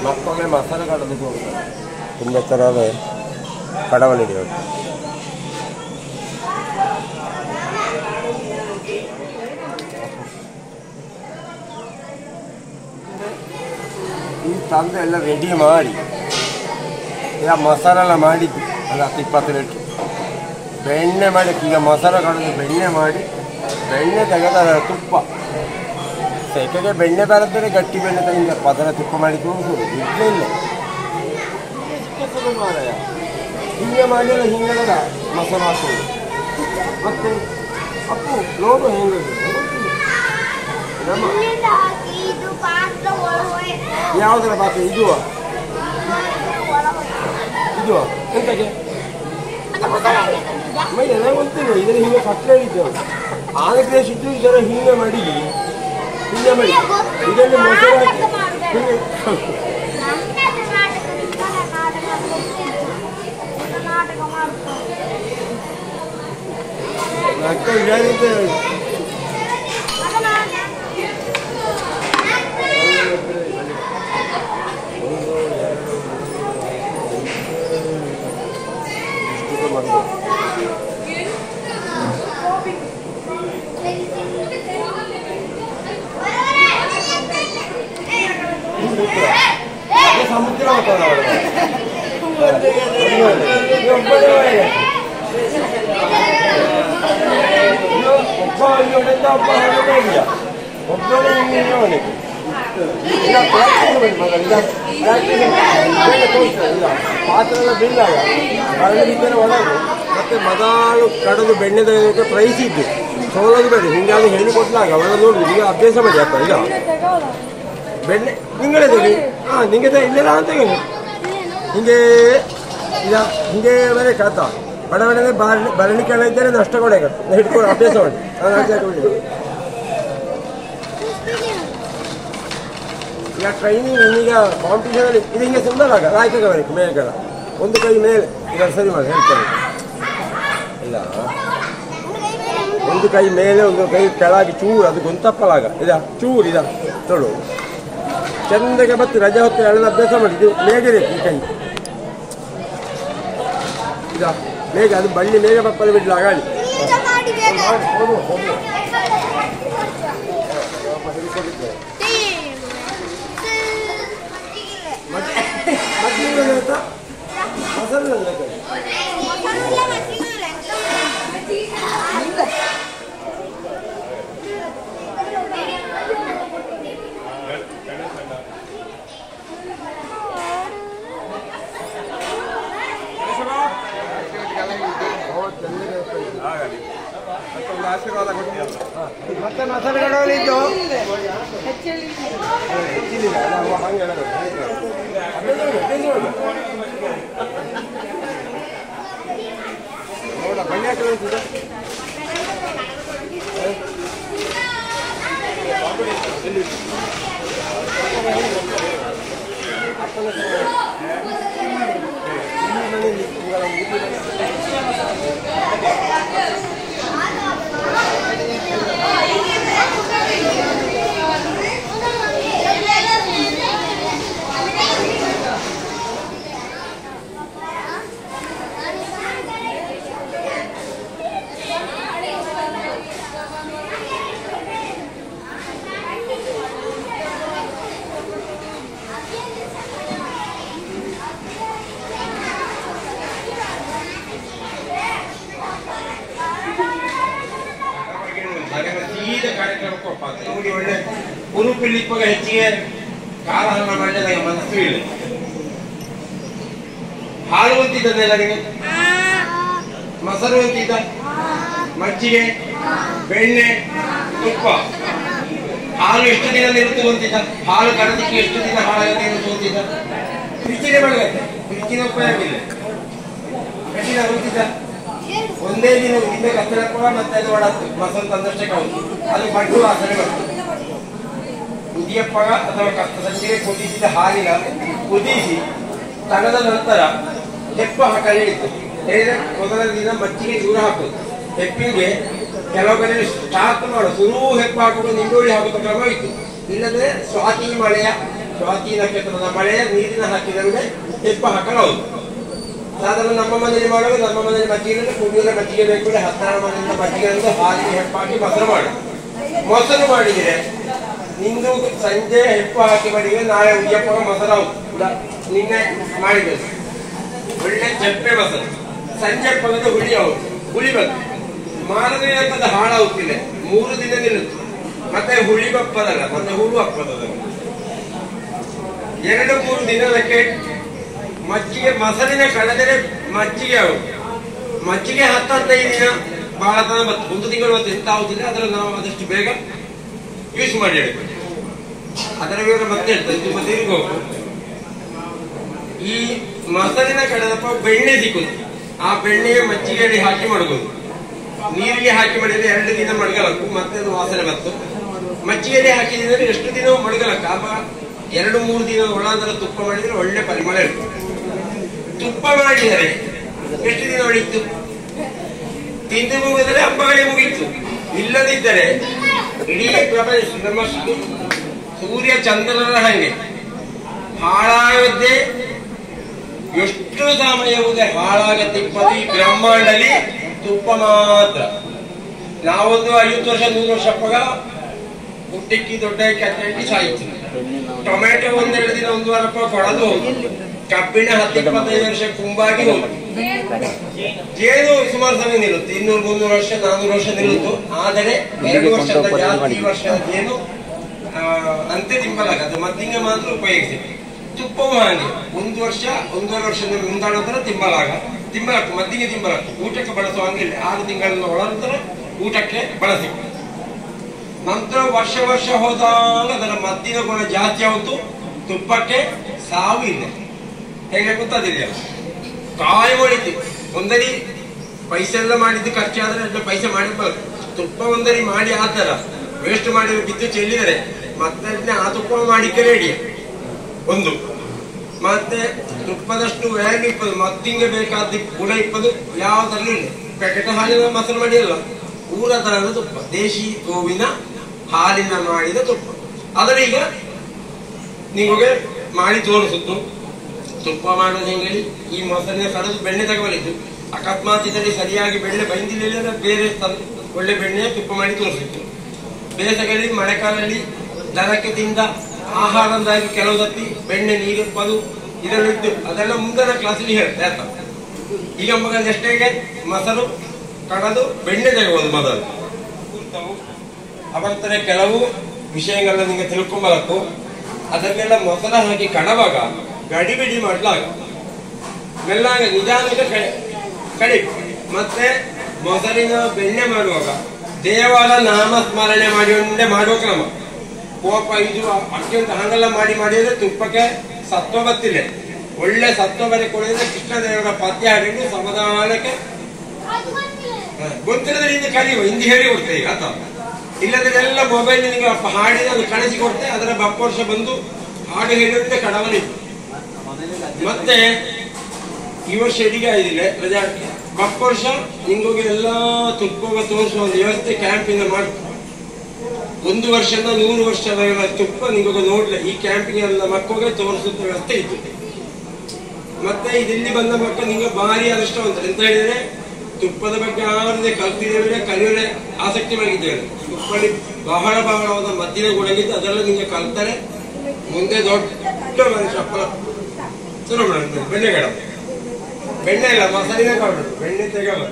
ಮಕ್ಕಳಿಗೆ ಮಸಾಲೆ ಕಡಲಿಕ್ಕೆ ಹೋಗ್ತಾರೆ ತುಂಬ ಥರದ ಕಡವಳಿದೆ ಉಂಟು. ಈ ತಂದು ಎಲ್ಲ ರೆಡಿ ಮಾಡಿ ಈಗ ಮಸಾಲೆ ಎಲ್ಲ ಮಾಡಿದ್ದು ಅದು 10-20 ಲೀಟ್ರ್ ಬೆಣ್ಣೆ ಮಾಡಿ ಈಗ ಮಸಾಲೆ ಕಡದು ಬೆಣ್ಣೆ ಮಾಡಿ ಬೆಣ್ಣೆ ತೆಗೆದ ತುಪ್ಪ ಸೆಕೆಗೆ ಬೆಣ್ಣೆ ಬರದ್ರೆ ಗಟ್ಟಿ ಬೆಣ್ಣೆ ತೆಗೆದ ಪದರ ತುಪ್ಪ ಮಾಡಿ ತೋರಿಸೋದು ಇರಲಿಲ್ಲ ಮಾರಾಯ. ಹಿಂಗೆ ಮಾಡಿಲ್ಲ ಹಿಂಗಡ ಮಸಾಲೆ ಹಾಕೋದು ಮತ್ತೆ ಅಪ್ಪು ನೋಡು ಹೆಂಗೆ ಯಾವುದರ ಪಾತ್ರೆ ಇದು ಇದು ಎಂತಕ್ಕೆ ಎಲ್ಲ ಗೊತ್ತಿಲ್ಲ ಇದನ್ನು ಹಿಂಗೆ ಕಟ್ಟೆ ಹೇಳಿದ್ದೇವೆ ಆಂಧ್ರ ಪ್ರದೇಶ ಇದ್ದು ಇದರ ಹಿಂಗೆ ಮಾಡಿ ಇದನ್ನು ಮೊಸರು ಹಾಕಿ ಹಿಂಗೆ ಸಮುದ್ರ ಪಾತ್ರೆಲ್ಲ ಬಿಲ್ಲಾಗ ಕರಡಿದ್ದರೆ ಒಳಗೆ ಮತ್ತೆ ಮೊದಲು ಕಡದು ಬೆಣ್ಣೆ ತೆಗೆದಕ್ಕೆ ಪ್ರೈಸ್ ಇದ್ದು ಸೋಲೋದು ಬೇಡ ಹಿಂಗಾಗಿ ಹೇಳಿಕೊಟ್ಲಾಗ ಅವಳ ನೋಡಿ ಈಗ ಅಭ್ಯಾಸ ಮಾಡಿ ಅಪ್ಪ ಈಗ ಬೆಣ್ಣೆ ನಿಂಗಳೇ ತೆಗಿ ಹಾಂ ನಿಂಗೆ ಇಲ್ಲೆಲ್ಲ ಅಂತ ತೆಗೀನಿ ಹಿಂಗೆ ಈಗ ಹಿಂಗೆ ಬರೀ ಕತ್ತ ಬಡ ಬಡನೆ ಭರಣಿ ಕಣ ಇದ್ದರೆ ನಷ್ಟ ಕೊಡಕ ಹಿಡ್ಕೊಂಡು ಅಭ್ಯಾಸ ಮಾಡಿ ಈಗ ಟ್ರೈನಿಂಗ್ ಈಗ ಕಾಂಪಿಟೇಷನಲ್ಲಿ ಇದು ಹಿಂಗೆ ಸುಂದರಾಗ ರಾಯ್ಕಾಗ ಬರಬೇಕು ಮೇಲ್ಗಡ ಒಂದು ಕೈ ಮೇಲೆ ಈಗ ಸರಿ ಮಾಡಿ ಹೇಳ್ತಾರೆ ಇಲ್ಲ ಒಂದು ಕೈ ಮೇಲೆ ಒಂದು ಕೈ ಕೆಳಗೆ ಚೂರು ಅದು ಗೊಂತಪ್ಪಲಾಗ ಇದ ಚೂರು ಇದ ತೊಳು ಚಂದಗೆ ಬತ್ತು ರಜೆ ಹೊತ್ತು ಎಳೆದ ಅಭ್ಯಾಸ ಮಾಡಿ ಇದು ಮೇಗೆ ಈ ಕೈ ಇದ ಮೇಗೆ ಅದು ಬಳ್ಳಿ ಮೇಗೆ ಬಪ್ಪಲ್ಲಿ ಬಿಡ್ಲ ಗಾಳಿ ಆಶೀರ್ವಾದ ಕೊಟ್ಟಿಯಲ್ಲ ಮತ್ತೆ ಮಸಾಲೆ ಕಡವಲಿದ್ದು ನೋಡ ಬಣ್ಣ ಒಳ್ಳೆ ಕುರುಪಿಲ್ಲಿಪ್ಪಾಗ ಹೆಚ್ಚಿಗೆ ಕಾಲಹರಣ ಮಾಡಿದಾಗ ಮನಸ್ಸು ಇಲ್ಲ ಹಾಲು ಅಂತಿದ್ದೆಲ್ಲರಿಗೆ ಮೊಸರು ಅಂತಿದ್ದ ಮಜ್ಜಿಗೆ ಬೆಣ್ಣೆ ತುಪ್ಪ ಹಾಲು ಎಷ್ಟು ದಿನ ನಿರುತ್ತು ಅಂತಿದ್ದ ಹಾಲು ಕಡದಿಕ್ಕೆ ಎಷ್ಟು ದಿನ ಹಾಳಾಗತ್ತೆ ಅಂತಿದ್ದ ಫ್ರಿಜ್ಜಿಗೆ ಬೆಳಗತ್ತೆ ಫ್ರಿಜ್ಜಿನ ಉಪಯೋಗ ಇಲ್ಲ ಕಠಿಣ ಅಂತಿದ್ದ ಒಂದೇ ದಿನ ಹಿಂದೆ ಕತ್ತಲ ಕೂಡ ಮತ್ತೆ ಅದು ಒಡತ್ತು ಮಸಾಲೆ ತಂದಷ್ಟೇ ಕೌದು ಅದು ಬಡ್ಡು ವಾಸನೆ ಬರ್ತದೆ ಉದಿಯಪ್ಪಾಗ ಅಥವಾ ಸಂಜೆಗೆ ಕುದಿಸಿದ ಹಾಲಿನ ಕುದಿಸಿ ತಗದ ನಂತರ ಹೆಪ್ಪ ಹಾಕಲು ಹೇಳಿತ್ತು ಹೇಳಿದ್ರೆ ಮೊದಲ ದಿನ ಮಜ್ಜಿಗೆ ದೂರ ಹಾಕೋದು ಹೆಪ್ಪಿಗೆ ಕೆಲವು ಕಡೆ ಸ್ಟಾರ್ಟ್ ಮಾಡು ಶುರು ಹೆಪ್ಪ ಹಾಕೊಂಡು ನಿಂಬುಳಿ ಹಾಕುವ ಕ್ರಮ ಇತ್ತು ಇಲ್ಲದ್ರೆ ಸ್ವಾತಿ ಮಳೆಯ ಸ್ವಾತಿ ನಕ್ಷತ್ರದ ಮಳೆಯ ನೀರಿನ ಹಾಕಿದಂತೆ ಹೆಪ್ಪ ಹಾಕಲಾಗುದು. ಸಾಧಾರಣ ನಮ್ಮ ಮನೆಯಲ್ಲಿ ಮಾಡುವಾಗ ನಮ್ಮ ಮನೆಯಲ್ಲಿ ಮಜ್ಜಿಗೆ ಕುಡಿಯೋದ ಮಜ್ಜಿಗೆ ಬೇಕು, 10 ಮನೆಯಿಂದ ಮಜ್ಜಿಗೆ ಅಂತ ಹಾಲಿಗೆ ಹೆಪ್ಪಾಕಿ ಮೊಸರು ಮಾಡು. ಮೊಸರು ಮಾಡಿದ್ರೆ ನಿಂದು ಸಂಜೆ ಹೆಪ್ಪು ಹಾಕಿ ಮಾಡಿದ್ರೆ ನಾಳೆ ಉಯ್ಯಪ್ಪ ಮೊಸರು ನಿನ್ನೆ ಮಾಡಿದ್ರು ಒಳ್ಳೆ ಚಪ್ಪೆ ಮೊಸರು. ಸಂಜೆ ಪದದ ಹುಳಿ ಹುಳಿ ಬರ್ತದೆ. ಮಾರನೇ ದಿನದ ಹಾಳಾಗುತ್ತಿಲ್ಲ, 3 ದಿನ ನಿಲ್ಲುತ್ತೆ. ಮತ್ತೆ ಹುಳಿ ಬಪ್ಪದಲ್ಲ, ಮತ್ತೆ ಹುಳು ಹಪ್ಪದ 2-3 ದಿನಕ್ಕೆ ಮಜ್ಜಿಗೆ ಮೊಸರಿನ ಕಳೆದರೆ ಮಜ್ಜಿಗೆ ಆಗುತ್ತೆ. ಮಜ್ಜಿಗೆ 10-15 ದಿನ ಬಹಳ ತನ ಬರ್ತದೆ. 1 ತಿಂಗಳು ಮತ್ತೆ ಎಂತ ಆಗುದಿಲ್ಲ. ಅದರಲ್ಲಿ ನಾವು ಆದಷ್ಟು ಬೇಗ ಯೂಸ್ ಮಾಡಿ ಹೇಳ್ಬೇಕು. ಅದರ ವಿವರ ಮತ್ತೆ ಹೇಳ್ತದೆ, ತುಂಬಾ ತಿರುಗಿ ಹೋಗ್ಬೋದು. ಈ ಮೊಸರಿನ ಕಳೆದಪ್ಪ ಬೆಣ್ಣೆ ಸಿಕ್ಕುದು. ಆ ಬೆಣ್ಣೆಯ ಮಜ್ಜಿಗೆಯಲ್ಲಿ ಹಾಕಿ ಮಡಗೋದು. ನೀರಿಗೆ ಹಾಕಿ ಮಾಡಿದ್ರೆ 2 ದಿನ ಮಡಗಲಕ್ಕು, ಮತ್ತೆ ಅದು ವಾಸನೆ ಬರ್ತದೆ. ಮಜ್ಜಿಗೆಯಲ್ಲಿ ಹಾಕಿದ್ರೆ ಎಷ್ಟು ದಿನ ಮಡಗಲಕ್ಕ, 2-3 ದಿನ ಒಳಾಂತರ ತುಪ್ಪ ಮಾಡಿದ್ರೆ ಒಳ್ಳೆ ಪರಿಮಳ ಇರ್ತದೆ. ತುಪ್ಪ ಮಾಡಿದರೆ ಎಷ್ಟು ದಿನ ಉಳಿತು? ತಿಂದು ಮುಗಿದರೆ ಹಬ್ಬಗಳೇ ಮುಗಿತು. ಇಲ್ಲದಿದ್ದರೆ ಇಡೀ ಪ್ರಪಂಚ ನಮ್ಮ ಸೂರ್ಯ ಚಂದ್ರರ ಹಾಗೆ ಹಾಳಾಗದೆ ಎಷ್ಟು ಸಮಯವುದೇ ಹಾಳಾಗತ್ತಿಪ್ಪದು ಈ ಬ್ರಹ್ಮಾಂಡಲಿ ತುಪ್ಪ ಮಾತ್ರ. ನಾವೊಂದು 50 ವರ್ಷ 100 ವರ್ಷ ಅಪ್ಪಗ ಹುಟ್ಟಿಕ್ಕಿ ದೊಡ್ಡ ಕಟ್ಟಿ ಸಾಯಿತು. ಟೊಮೆಟೊ 1-2 ದಿನ 1 ವಾರಪ್ಪ ಕೊಡದು ಹೋಗುದು. ಕಬ್ಬಿಣ 10-25 ವರ್ಷ ಕುಂಬಾಗಿ ಹೋಗುದು. ಜೇನು ಸುಮಾರು ಸಮಯ ನಿಲ್ಲುತ್ತೆ, 200-300 ವರ್ಷ 400 ವರ್ಷ ನಿಲ್ಲುತ್ತು. ಆದರೆ 2 ವರ್ಷದ ಜಾಸ್ತಿ ವರ್ಷದ ಜೇನು ಅಂತೆ ತಿಂಬಲಾಗದು, ಮದ್ದಿಂಗ ಮಾತ್ರ ಉಪಯೋಗಿಸಿ. ತುಪ್ಪವು ಹಾಗೆ 1 ವರ್ಷ 1.5 ವರ್ಷದ ಮುಂದಾಡೋತರ ತಿಂಬಲಾಗ್ತು ಮದ್ದಿಂಗೆ ತಿಂಬಲಾಗ್ತು. ಊಟಕ್ಕೆ ಬಳಸುವ ಹಂಗಿಲ್ಲ, 6 ತಿಂಗಳ ಒಳಂತರ ಊಟಕ್ಕೆ ಬಳಸಿ. ನಂತರ ವರ್ಷ ಹೋದಾಗ ಅದರ ಮದ್ದಿನ ಗುಣ ಜಾಸ್ತಿ ಆಗುತ್ತು. ತುಪ್ಪಕ್ಕೆ ಸಾವು ಇಲ್ಲ. ಹೇಗೆ ಗೊತ್ತಾದಿಲ್ಲ, ಕಾಯಿ ಹೊಳಿತು. ಒಂದರಿ ಪೈಸೆ ಎಲ್ಲ ಮಾಡಿದ್ದು ಖರ್ಚಾದ್ರೆ ಎಲ್ಲ ಪೈಸೆ ಮಾಡಿರ್ಬಾರ್ದು. ತುಪ್ಪ ಒಂದರಿ ಮಾಡಿ ಆತರ ವೇಸ್ಟ್ ಮಾಡಿ ಬಿದ್ದು ಚೆಲ್ಲಿದರೆ ಮತ್ತೆ ಆ ತುಪ್ಪ ಮಾಡಿಕ್ಕೆ ರೆಡಿ ಒಂದು. ಮತ್ತೆ ತುಪ್ಪದಷ್ಟು ವ್ಯಾಲ್ಯೂ ಇಪ್ಪದು, ಮದ್ದಿಂಗೆ ಬೇಕಾದ ಗುಣ ಇಪ್ಪದು ಯಾವ್ದ್ರಲ್ಲಿ ಇಲ್ಲ. ಪ್ಯಾಕೆಟ್ ಹಾಲಿನ ಮೊಸರು ಮಾಡಿಯಲ್ಲ, ಊರ ತರದ ತುಪ್ಪ, ದೇಶಿ ಗೋವಿನ ಹಾಲಿನ ಮಾಡಿದ ತುಪ್ಪ. ಅದರ ಈಗ ನಿಮಗೆ ಮಾಡಿ ತೋರಿಸುತ್ತು. ತುಪ್ಪ ಮಾಡೋದು ಹೆಂಗೇಳಿ, ಈ ಮೊಸರಿನ ಕಡೆದು ಬೆಣ್ಣೆ ತಗೊಳ್ಳಿದ್ದು. ಅಕಸ್ಮಾತ್ ಇದರಲ್ಲಿ ಸರಿಯಾಗಿ ಬೆಣ್ಣೆ ಬೈಂದಿಲ್ಲ, ಬೇರೆ ಒಳ್ಳೆ ಬೆಣ್ಣೆ ತುಪ್ಪ ಮಾಡಿ ತೋರಿಸಿತ್ತು. ಬೇಸಗೆಯಲ್ಲಿ ಮಳೆಕಾಲದಲ್ಲಿ ದನಕ್ಕೆ ತಿಂದ ಆಹಾರದಾಗಿ ಕೆಲವು ಸತಿ ಬೆಣ್ಣೆ ನೀರಿಪ್ಪದು ಇದರಲ್ಲಿದ್ದು ಅದೆಲ್ಲ ಮುಂದಿನ ಕ್ಲಾಸಲ್ಲಿ ಹೇಳ್ತೆ ಆತ. ಈಗ ಮಗ ಎಷ್ಟೇಗೆ ಮೊಸರು ಕಡದು ಬೆಣ್ಣೆ ತೆಗೆಬೋದು ಮೊದಲು. ಅವತ್ತನೇ ಕೆಲವು ವಿಷಯಗಳನ್ನ ನಿಮಗೆ ತಿಳ್ಕೊಂಬಲಕ್ಕು. ಅದನ್ನೆಲ್ಲ ಮೊಸರ ಹಾಕಿ ಕಡವಾಗ ಗಡಿಬಿಡಿ ಮಾಡ್ಲಾಗ ಮೆಲ್ಲಾಗ ನಿಧಾನಕ್ಕೆ ಕಡಿ. ಮತ್ತೆ ಮೊಸರಿನ ಬೆಣ್ಣೆ ಮಾಡುವಾಗ ದೇವರ ನಾಮ ಸ್ಮರಣೆ ಮಾಡಿಕೊಂಡೇ ಮಾಡುವ ಕ್ರಮ. ಕೋಪ ಇದು ಅತ್ಯಂತ ಹಂಗೆಲ್ಲ ಮಾಡಿದ್ರೆ ತುಪ್ಪಕ್ಕೆ ಸತ್ವ ಗೊತ್ತಿಲ್ಲ. ಒಳ್ಳೆ ಸತ್ವ ಬರೆ ಕೊಡಿದ್ರೆ ಕೃಷ್ಣದೇವರ ಪದ್ಯ ಹಾಡಿದ್ದು ಸಮಾಧಾನಕ್ಕೆ ಗೊತ್ತಿಲ್ಲದ್ರೆ ಹಿಂದೆ ಕಲಿಯುವ ಹಿಂದಿ ಹೇಳಿ ಕೊಡ್ತೇವೆ ಈಗ ಆತ. ಇಲ್ಲದ್ರೆ ಎಲ್ಲ ಮೊಬೈಲ್ ನಿಮಗೆ ಹಾಡಿದ ಅದು ಕಳಿಸಿ ಕೊಡ್ತೆ. ಅದರ ಬಪ್ಪ ವರ್ಷ ಬಂದು ಹಾಡು ಹೇಳಿದ್ರೆ ಕಡವಲಿ. ಮತ್ತೆ ಈ ವರ್ಷ ಅಡಿಗೆ ಆಗಿಲ್ಲ ರಜಾ, ಬಪ್ಪ ವರ್ಷ ನಿಂಗೋಗಿ ಎಲ್ಲ ತುಪ್ಪ ತೋರಿಸುವ ಒಂದು ವ್ಯವಸ್ಥೆ ಕ್ಯಾಂಪಿಂದ ಮಾಡಿ 1 ವರ್ಷದ 100 ವರ್ಷದ ತುಪ್ಪ ನಿಮಗೆ ನೋಡ್ಲೆ ಈ ಕ್ಯಾಂಪಿಂಗ್ ಎಲ್ಲ ಮಕ್ಕಳಿಗೆ ತೋರಿಸುತ್ತ ವ್ಯವಸ್ಥೆ ಇತ್ತು. ಮತ್ತೆ ಇಲ್ಲಿ ಬಂದ ಮಕ್ಕಳು ನಿಮಗೆ ಭಾರಿ ಅದೃಷ್ಟವಂತ ಎಂತ ಹೇಳಿದ್ರೆ ತುಪ್ಪದ ಬಗ್ಗೆ ಆರದೆ ಕಲ್ತಿದ್ದೇವೆ, ಕಲಿಯೋಲೆ ಆಸಕ್ತಿ ಮಾಡಿದ್ದೇವೆ. ತುಪ್ಪಲ್ಲಿ ಬಹಳವಾದ ಮದ್ದಿನ ಗುಣಗಿದ್ದು ಅದೆಲ್ಲ ನಿಮಗೆ ಕಲ್ತಾರೆ ಮುಂದೆ ದೊಡ್ಡ ಮನುಷ್ಯ ಶುರು ಮಾಡುತ್ತೆ. ಬೆಣ್ಣೆಗಳ ಬೆಣ್ಣೆ ಇಲ್ಲ ಮೊಸರಿನ ಕಾಡು ಬೆಣ್ಣೆ ತೆಗಲ್ಲ.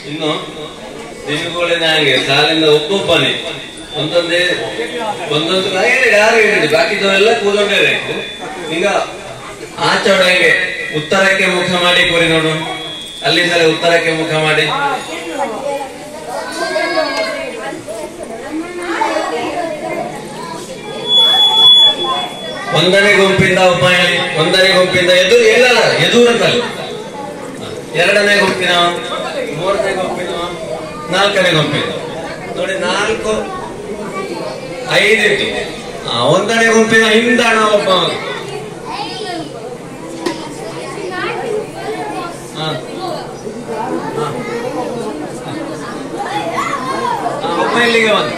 ಇನ್ನು ದಿನಗಳೇ ನಂಗೆ ಸಾಲಿಂದ ಒಬ್ಬೊಬ್ಬನೇ ಒಂದೊಂದೇ ಒಂದೊಂದು ಯಾರು ಹೇಳಿದ್ರು ಬಾಕಿದವರೆಲ್ಲ ಕೂದೊಂಡೇ ಬೇಕು. ಈಗ ಆಚರಣೆಗೆ ಉತ್ತರಕ್ಕೆ ಮುಖ ಮಾಡಿ ಕೋರಿ ನೋಡು, ಅಲ್ಲಿಂದಲೇ ಉತ್ತರಕ್ಕೆ ಮುಖ ಮಾಡಿ. ಒಂದನೇ ಗುಂಪಿಂದ ಒಬ್ಬ ಹೇಳಿ, ಒಂದನೇ ಗುಂಪಿಂದ ಎದುರು ಎಲ್ಲ ಎದುರದಲ್ಲಿ, ಎರಡನೇ ಗುಂಪಿನ, ಮೂರನೇ ಗುಂಪಿನ, ನಾಲ್ಕನೇ ಗುಂಪಿನ ನೋಡಿ, 4 5 ಇತ್ತು. ಒಂದನೇ ಗುಂಪಿನ ಹಿಂದಣ ಒಬ್ಬ ಒಬ್ಬ ಇಲ್ಲಿಗೆ ಬಂದ.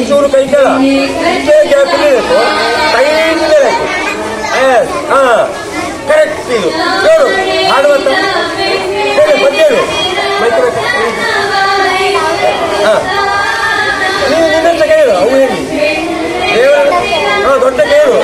ಚೂರು ಕೈ ಕೆಳ ಕರೆಕ್ಟ್ ಇದು ನೋಡು ಹಾಡುವಂತ ಬರ್ತೇವೆ ನೀವು ನಿನ್ನಂತ ಕೇಳು ಅವು ಹೇಳಿ ದೇವರ ದೊಡ್ಡ ಕೇಳು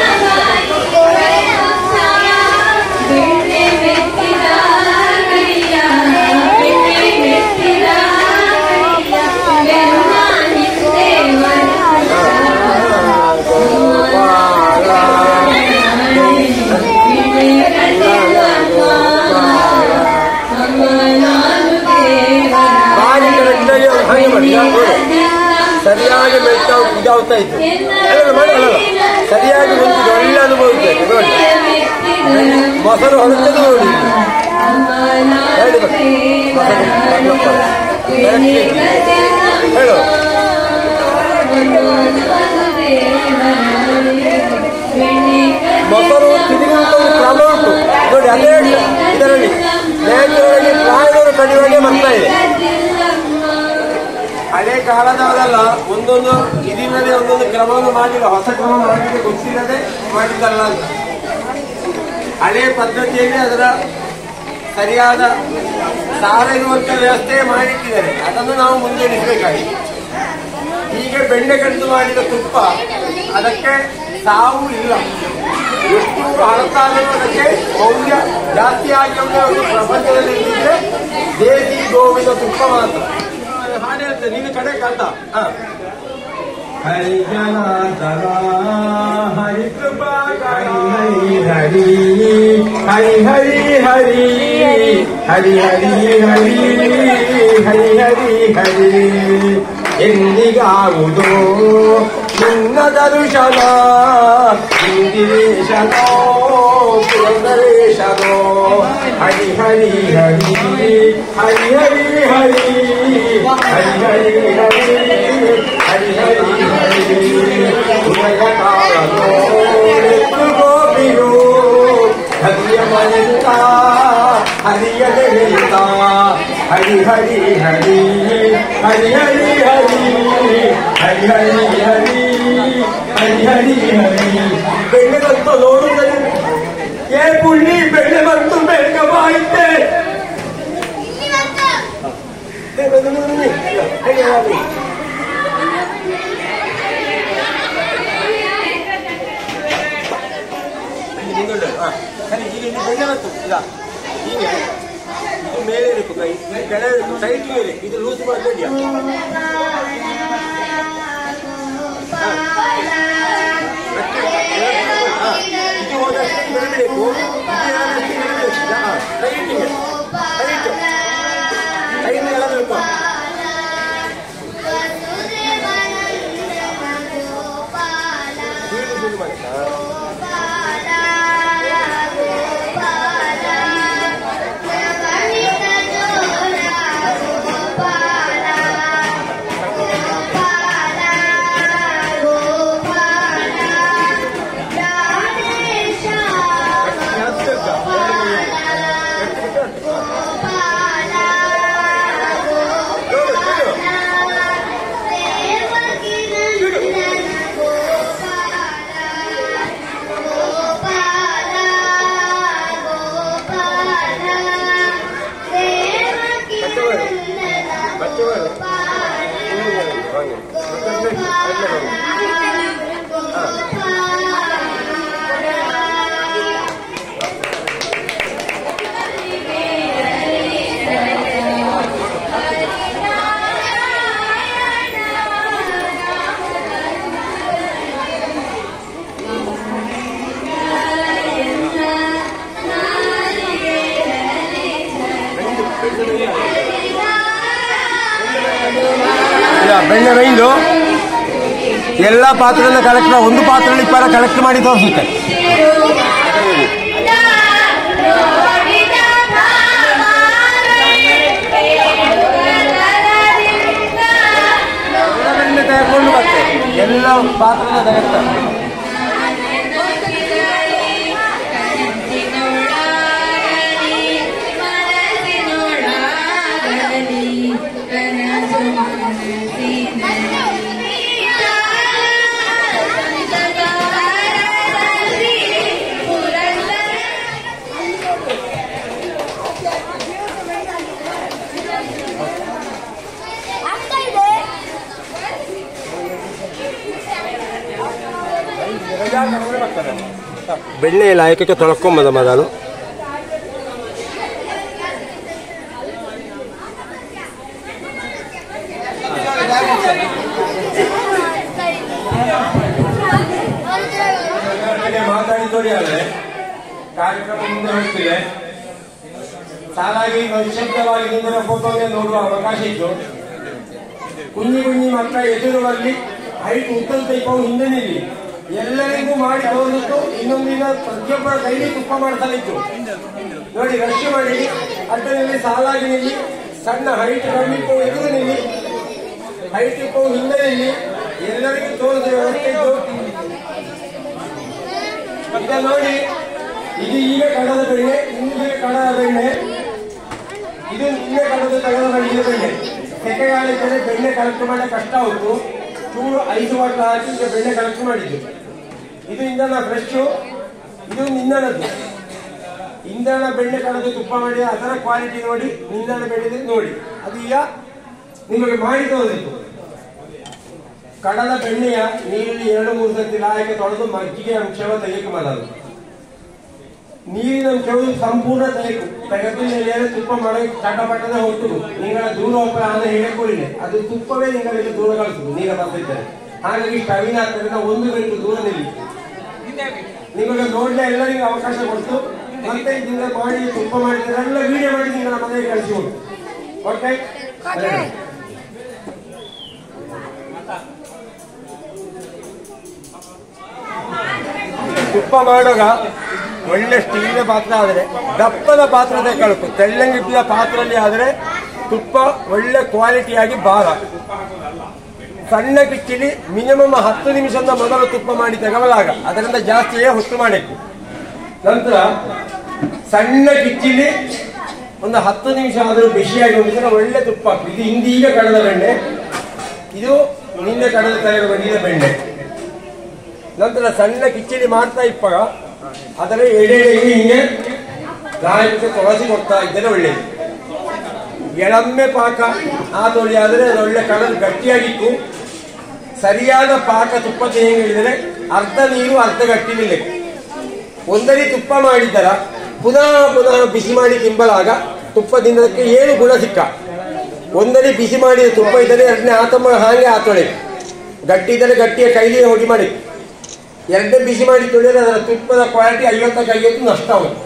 ಸರಿಯಾಗಿ ಮೆಲ್ತಾ ಇದಾಗ್ತಾ ಇತ್ತು ಮಾಡಲ್ಲ ಸರಿಯಾಗಿ ಒಂದು ಒಳ್ಳೆ ಅನುಭವ ಇತ್ತು ನೋಡಿ ಮೊಸರು ಹೊರಟದು ನೋಡಿ ಹೇಳು ಮೊಸರು ತಿರುಗುವಂತ ಒಂದು ಕ್ರಮ ಉಂಟು ನೋಡಿ ಅದೇ ಇದರಲ್ಲಿ ನ್ಯಾಚುರಲಿ ಪ್ರಾಯದವರು ಕಡಿಮೆಗೆ ಬರ್ತಾ ಇದೆ. ಹಳೆ ಕಾಲದವರೆಲ್ಲ ಒಂದೊಂದು ಇದಿಲ್ಲದೆ ಒಂದೊಂದು ಕ್ರಮವನ್ನು ಮಾಡಿಲ್ಲ, ಹೊಸ ಕ್ರಮ ಮಾಡಲಿಕ್ಕೆ ಗೊತ್ತಿಲ್ಲದೆ ಮಾಡಿದ್ದಲ್ಲ ಅಂತ. ಹಳೆ ಪದ್ಧತಿಯಲ್ಲಿ ಅದರ ಸರಿಯಾದ ಸಾರ ಇರುವಂತ ವ್ಯವಸ್ಥೆ ಮಾಡಿಟ್ಟಿದ್ದಾರೆ, ಅದನ್ನು ನಾವು ಮುಂದುವರಿಸಬೇಕಾಗಿದೆ. ಹೀಗೆ ಬೆಣ್ಣೆ ಕಡಿದು ಮಾಡಿದ ತುಪ್ಪ ಅದಕ್ಕೆ ಸಾವು ಇಲ್ಲ, ಎಷ್ಟು ಹಳತಾದರೂ ಅದಕ್ಕೆ ಮೌಲ್ಯ ಜಾಸ್ತಿ ಆಗಿರುವುದೇ ಒಂದು ಪ್ರಪಂಚದಲ್ಲಿ ಇದ್ದಿದ್ರೆ ದೇಸಿ ಗೋವಿನ ತುಪ್ಪ ಮಾತ್ರ. ಹಾಡು ಹೇಳ್ತೇನೆ, ನೀನು ಕಡೆ ಕಾಂತ. ಹರಿ ಜನಾರ್ದನ ಹರಿ ಕೃಪಾ ಹರಿ ಹರಿ ಹರಿ ಹರಿ ಹರಿ ಹರಿ ಹರಿ ಹರಿ ಹರಿ ಹರಿ ಹರಿ ಎಂದಿಗಾವುದೋ ನಿನ್ನ ದರ್ಶನ ಇಂದಿರೇಶನೋ ಪುರಂದರೇಶನೋ ಹರಿ ಹರಿ ಹರಿ ಹರಿ ಹರಿ ಹರಿ ಹರಿ ಹರಿ ಹರಿ ಹರಿ ಹರಿ ಹರಿ ಹರಿ ಹರಿ ಹರಿ ಹರಿ ಹರಿ ಹರಿ ಹರಿ ಹರಿ ಹರಿ ಹರಿ ಬೆಣ್ಣೆ ಬಂತು ನೋಡುತ್ತದೆ ಏ ಪುಳ್ಳಿ ಬೆಣ್ಣೆ ಬಂತು ಬೆಳಗವಾಯಿತೆ ಸರಿ ಈಗ ಇಲ್ಲಿ ಬೆಣ್ಣೆ ಬಂತು ಈಗ ಈಗ ಇದು ಮೇಲೆ ಇರಬೇಕು ಕೈ ಕೆಳಗೆ ಸೈಡ್ ಮೇಲೆ ಇದು ಲೂಸ್ ಮಾಡಬೇಡಿ ಇದು ಹೋದಷ್ಟು ಬೆಳಬೇಕು ಸೈಡ್ ಎಳಬೇಕು ಬೆಣ್ಣೆ ಬೈಂದು ಎಲ್ಲ ಪಾತ್ರೆಯನ್ನು ಕಲೆಕ್ಟ್ ಒಂದು ಪಾತ್ರೆಯಲ್ಲಿ ಪರ ಕಲೆಕ್ಟ್ ಮಾಡಿ ತೋರಿಸುತ್ತೆ ಬೆಣ್ಣೆ ತೆಗೆದುಕೊಂಡು ಬರ್ತದೆ ಎಲ್ಲ ಪಾತ್ರೆನ ತೆಗೆದುತ್ತಾರೆ ಬೆಣ್ಣೆ ಲಾಯಕಕ್ಕೆ ತೊಳ್ಕೊಂಬದ ಮೊದಲು ಮಾತಾಡಿ ನೋಡಿ ಆದರೆ ಕಾರ್ಯಕ್ರಮ ಮುಂದೆ ಹೋಗ್ತಿದೆ ಸಾಲಾಗಿ ನಿಶಬ್ದವಾಗಿ ನಿಂದಿನ ಫೋಟೋಗೆ ನೋಡುವ ಅವಕಾಶ ಇತ್ತು ಕುഞ്ഞി ಕುഞ്ഞಿ ಮಕ್ಕಳ ಎದುರುವಲ್ಲಿ ಹೈಟ್ ಉತ್ತಮ ತೈಪವು ಹಿಂದೆ ನಿಲ್ಲಿ ಎಲ್ಲರಿಗೂ ಮಾಡಿ ತೋರಿಸಿತ್ತು ಇನ್ನೊಂದಿನ ಪ್ರತಿಯೊಬ್ಬರ ಕೈಲಿ ತುಪ್ಪ ಮಾಡ್ತಾನಿತ್ತು ನೋಡಿ ರಶ್ ಮಾಡಿ ಅಡ್ಡದಲ್ಲಿ ಸಾಲಾಗಿ ನಿಲ್ಲಿ ಸಣ್ಣ ಹೈಟ್ ಕಮ್ಮಿಪ್ಪವು ಎದುರು ನಿಲ್ಲಿ ಹೈಟ್ ಇಪ್ಪವು ಹಿಂದೆ ನಿಲ್ಲಿ ಎಲ್ಲರಿಗೂ ತೋರಿಸಿದ ವ್ಯವಸ್ಥೆ ಇತ್ತು ಈಗ ನೋಡಿ ಇದು ಈಗ ಕಡದ ಬೆಣ್ಣೆ ಇಂದಿಗೆ ಕಡದ ಬೆಣ್ಣೆ ಇದು ನಿನ್ನೆ ಕಡದ ತೆಗೆದ ಬೆಣ್ಣೆ ಸೆಕೆಗಾಲಿದ್ದರೆ ಬೆಣ್ಣೆ ಕಲೆಕ್ಟ್ ಮಾಡೋ ಕಷ್ಟ ಆಯಿತು ಚೂರು 5 ವಾಟ ಹಾಕಿ ಈಗ ಬೆಣ್ಣೆ ಕಲೆಕ್ಟ್ ಮಾಡಿದ್ದು ಇದು ಇಂಧನ ಫ್ರೆಶ್ ಇದು ಇಂಧನದ್ದು ಇಂಧನ ಬೆಣ್ಣೆ ಕಳೆದು ತುಪ್ಪ ಮಾಡಿ ಅದರ ಕ್ವಾಲಿಟಿ ನೋಡಿ ಇಂಧನ ಬೆಣ್ಣೆ ನೋಡಿ ಅದು ಈಗ ನಿಮಗೆ ಮಾಡಿ ತೋರಿಸಿತ್ತು ಕಡದ ಬೆಣ್ಣೆಯ ನೀರಲ್ಲಿ 2-3 ಸತಿ ಲಾಯಕ್ಕೆ ತೊಳೆದು ಮಜ್ಜಿಗೆ ಅಂಶವ ತೆಗೆಯಕ್ಕೆ ಮಾಡೋದು ನೀರಿನ ಅಂಶವು ಸಂಪೂರ್ಣ ತೆಗೆದು ತುಪ್ಪ ಮಾಡೋಕೆ ಚಟಪಟದ ಹೊಟ್ಟುದು ನಿಂಗಳ ದೂರ ಹೋಗ್ತಾರೆ ಅಂದ್ರೆ ಹೇಳಿಕೊಳ್ಳಿಲ್ಲ ಅದು ತುಪ್ಪವೇ ನಿಂಗಳಿಗೆ ದೂರ ಕಳಿಸುದು ನೀರ ಬರ್ತಿದ್ದಾರೆ ಹಾಗಾಗಿ ಸ್ಟವಿನ ಹತ್ತಿರ 1 ಗಂಟೆ ದೂರ ನಿಲ್ಲಿ ನಿಮಗೆ ನೋಡ್ಲೆ ಎಲ್ಲರಿಗೂ ಅವಕಾಶ ಕೊಟ್ಟು ಮತ್ತೆ ನಿಂಗ ಮಾಡಿ ತುಪ್ಪ ಮಾಡಿದ್ರೆ ಎಲ್ಲ ವಿಡಿಯೋ ಮಾಡಿ ನಿಂಗಳ ಮನೆಗೆ ಕಳಿಸಿ ಹೋಗಿ ಓಕೆ ತುಪ್ಪ ಮಾಡುವಾಗ ಒಳ್ಳೆ ಸ್ಟೀಲಿನ ಪಾತ್ರ ಆದರೆ ದಪ್ಪದ ಪಾತ್ರ ತೆಗೆದುಕೊಳ್ಳಬೇಕು ತೆಳ್ಳಂಗಿಟ್ಟಿದ ಪಾತ್ರೆಯಲ್ಲಿ ಆದರೆ ತುಪ್ಪ ಒಳ್ಳೆ ಕ್ವಾಲಿಟಿಯಾಗಿ ಭಾರ ಸಣ್ಣ ಕಿಚ್ಚಿಲಿ ಮಿನಿಮಮ್ 10 ನಿಮಿಷದ ಮೊದಲು ತುಪ್ಪ ಮಾಡಿ ತೆಗವಲಾಗ ಅದರಿಂದ ಜಾಸ್ತಿಯೇ ಹೊತ್ತು ಮಾಡಬೇಕು ನಂತರ ಸಣ್ಣ ಕಿಚ್ಚಿಲಿ ಒಂದು 10 ನಿಮಿಷ ಆದರೂ ಬಿಸಿಯಾಗಿ ಹೋಗಿದ್ರೆ ಒಳ್ಳೆ ತುಪ್ಪ. ಇದು ಹಿಂದೀಗ ಕಡದ ಬೆಣ್ಣೆ, ಇದು ನಿನ್ನೆ ಕಡದ ತಯಾರು ಮಾಡಿದ ಬೆಣ್ಣೆ. ನಂತರ ಸಣ್ಣ ಕಿಚ್ಚಡಿ ಮಾಡ್ತಾ ಇಪ್ಪಾಗ ಅದರ ಎಡೆಗೆ ಹಿಂಗೆ ಗಾಯಕ್ಕೆ ತೊಳಸಿ ಕೊಡ್ತಾ ಇದ್ದರೆ ಒಳ್ಳೆಯದು. ಎಳಮ್ಮೆ ಪಾಕ ಆದೊಳ್ಳೆ ಆದರೆ ಅದು ಒಳ್ಳೆ ಕಡಲು ಗಟ್ಟಿಯಾಗಿತ್ತು. ಸರಿಯಾದ ಪಾಕ ತುಪ್ಪಕ್ಕೆ ಹೇಗೆ ಹೇಳಿದರೆ ಅರ್ಧ ನೀರು ಅರ್ಧ ಗಟ್ಟಿ ನಿಲ್ಲಬೇಕು. ಒಂದರಿ ತುಪ್ಪ ಮಾಡಿದ್ದರ ಪುನಃ ಪುನಃ ಬಿಸಿ ಮಾಡಿ ತಿಂಬಲಾಗ ತುಪ್ಪ ತಿನ್ನೋದಕ್ಕೆ ಏನು ಗುಣ ಸಿಕ್ಕ. ಒಂದರಿ ಬಿಸಿ ಮಾಡಿದ ತುಪ್ಪ ಇದ್ದರೆ ಎರಡನೇ ಆತಮ್ಮ ಹಾಗೆ ಆತೊಳೆ, ಗಟ್ಟಿ ಇದ್ದರೆ ಗಟ್ಟಿಯ ಕೈಲಿಗೆ ಹೊಡಿ ಮಾಡಿ. ಎರಡನೇ ಬಿಸಿ ಮಾಡಿ ತೊಳೆದರೆ ಅದರ ತುಪ್ಪದ ಕ್ವಾಲಿಟಿ 50-50 ನಷ್ಟ ಆಗುತ್ತೆ.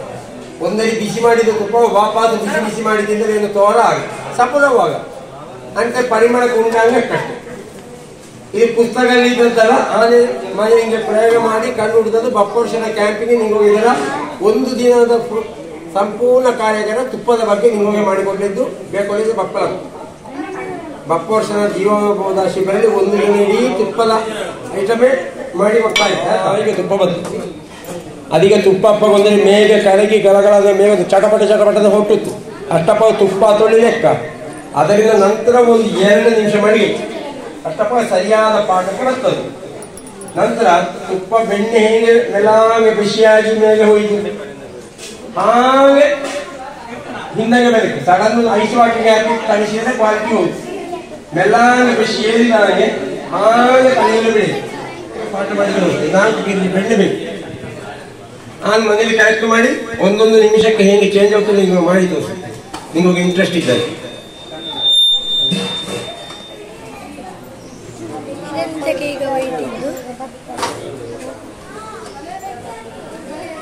ಒಂದರಿ ಬಿಸಿ ಮಾಡಿದ ತುಪ್ಪ ವಾಪಸ್ ಬಿಸಿ ಬಿಸಿ ಮಾಡಿ ತಿಂದರೆ ಏನು ತೋರ ಆಗ ಸಪುರವಾಗ ಅಂತ ಪರಿಮಳಕ್ಕೆ ಉಂಟಾಗ ಕಷ್ಟ. ಇದು ಪುಸ್ತಕದಲ್ಲಿ ಇದ್ದಂತಲ್ಲ, ಆನೆ ಮನೆ ಹಿಂಗೆ ಪ್ರಯೋಗ ಮಾಡಿ ಕಂಡು ಹಿಡಿದದ್ದು ಬಪ್ಪೋರ್ಷನ ಕ್ಯಾಂಪಿಗೆ ನಿಂಗೆ ಹೋಗಿದ್ದರ 1 ದಿನದ ಸಂಪೂರ್ಣ ಕಾರ್ಯಾಗಾರ ತುಪ್ಪದ ಬಗ್ಗೆ ನಿಮಗೆ ಮಾಡಿಕೊಟ್ಟಿದ್ದು ಬೇಕಾಗಿದ್ದು ಬಪ್ಪೋರ್ಷನ ಜೀವಬೋಧ ಶಿಬಿರಲ್ಲಿ 1 ದಿನ ಇಡೀ ತುಪ್ಪದ ಐಟಮೇ ಮಾಡಿ ಮಕ್ಕಳಿದ್ದ ಅವರಿಗೆ ತುಪ್ಪ ಬಂತು. ಅದೀಗ ತುಪ್ಪ ಬಂದರೆ ಮೇಘ ಕರಗಿ ಗಲಗಳಾದ ಮೇಘ ಚಟಪಟ ಚಟಪಟದ ಹೊಟ್ಟಿತ್ತು. ಅಷ್ಟಪ್ಪ ತುಪ್ಪ ತೊಳಿ ಲೆಕ್ಕ. ಅದರಿಂದ ನಂತರ ಒಂದು 2 ನಿಮಿಷ ಮಡಿಗೆ ಅಷ್ಟಪ್ಪ ಸರಿಯಾದ ಪಾಕಕ್ಕೆ ಬರ್ತದೆ. ನಂತರ ತುಪ್ಪ ಬೆಣ್ಣೆ ಹೇಗೆ ಮೆಲಾಗೆ ಬಿಸಿಯಾಗಿ ಮೇಲೆ ಹೋಯಿತು ಹಾಗೆ ಹಿಂದಗೆ ಬರಬೇಕು. ಸಡನ್ ಐಸ್ ವಾಟರ್ಗೆ ಹಾಕಿ ಕಳಿಸಿದ್ರೆ ಕ್ವಾಲಿಟಿ ಹೋಯ್ತು. ಮೆಲಾಗೆ ಬಿಸಿ ಏರಿದಾಗೆ ಹಾಗೆ ತಲೆಯಲ್ಲಿ ಬೆಳೆಯಿತು. ಪಾಠ ಮಾಡಿದ್ರೆ ಹೋಗ್ತದೆ. 4 ಕೆಜಿ ಬೆಣ್ಣೆ ಬೇಕು. ನಾನು ಮನೇಲಿ ಕರೆಕ್ಟ್ ಮಾಡಿ 1 ನಿಮಿಷಕ್ಕೆ ಹೇಗೆ ಚೇಂಜ್ ಆಗ್ತದೆ ನೀವು ಮಾಡಿ ತೋರಿಸಿ. ನಿಮಗೆ ಇಂಟ್ರೆಸ್ಟ್ ಇದ್ದರೆ